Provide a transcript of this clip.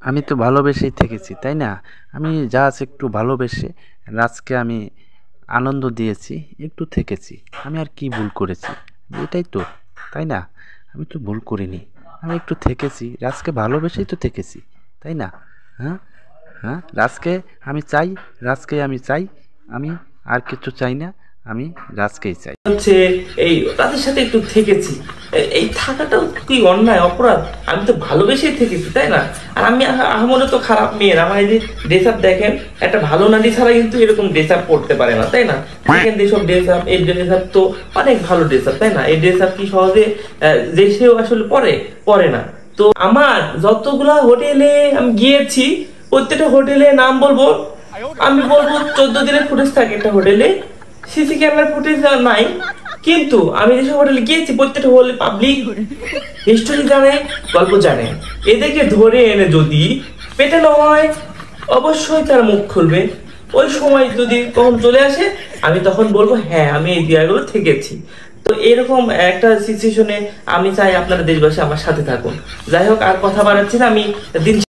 আমি তো ভালোবেসেই থেকেছি, তাই না? আমি জাস্ট একটু ভালোবেসে রাজকে আমি আনন্দ দিয়েছি, একটু থেকেছি। আমি আর কি ভুল করেছি? এটাই তো, তাই না? আমি তো ভুল করিনি। আমি একটু থেকেছি, রাজকে ভালোবেসেই তো থেকেছি, তাই না? হ্যাঁ, হ্যাঁ, রাজকে আমি চাই। আমি আর কিছু চাই না, আমি রাজকেই চাই। হচ্ছে এই তাদের সাথে একটু থেকেছি। এই থাকাটাও কি অন্যায়, অপরাধ? আমি তো ভালোবেসেই থেকেছি, তাই না? আর আমি আহামরি তো খারাপ মেয়ের, আমার এই যে ড্রেস আপ দেখেন, একটা ভালো নারী ছাড়া কিন্তু এরকম ড্রেস আপ করতে পারে না, তাই না? দেখেন যেসব ড্রেস আপ, এই ড্রেস আপ তো অনেক ভালো ড্রেস আপ, তাই না? এই ড্রেস আপ কি সহজে যে সেও আসলে পরে না। তো আমার যতগুলা হোটেলে আমি গিয়েছি, প্রত্যেকটা হোটেলে নাম বলবো, আমি বলবো 14 দিনের ফুটেজ থাকে একটা হোটেলে, সিসি ক্যামেরার ফুটেজ নাই। কিন্তু আমি যেসব হোটেলে গিয়েছি প্রত্যেকটা হোটেলে পাবলিক হিস্টোরি জানে, গল্প জানে। এদেরকে ধরে এনে যদি পেটানো হয়, অবশ্যই তার মুখ খুলবে। ওই সময় যদি কখন চলে আসে, আমি তখন বলবো হ্যাঁ আমি এই জায়গাগুলো থেকেছি। তো এরকম একটা সিচুয়েশনে আমি চাই আপনারা দেশবাসী আমার সাথে থাকুন। যাই হোক, আর কথা বাড়াচ্ছি না, আমি দিন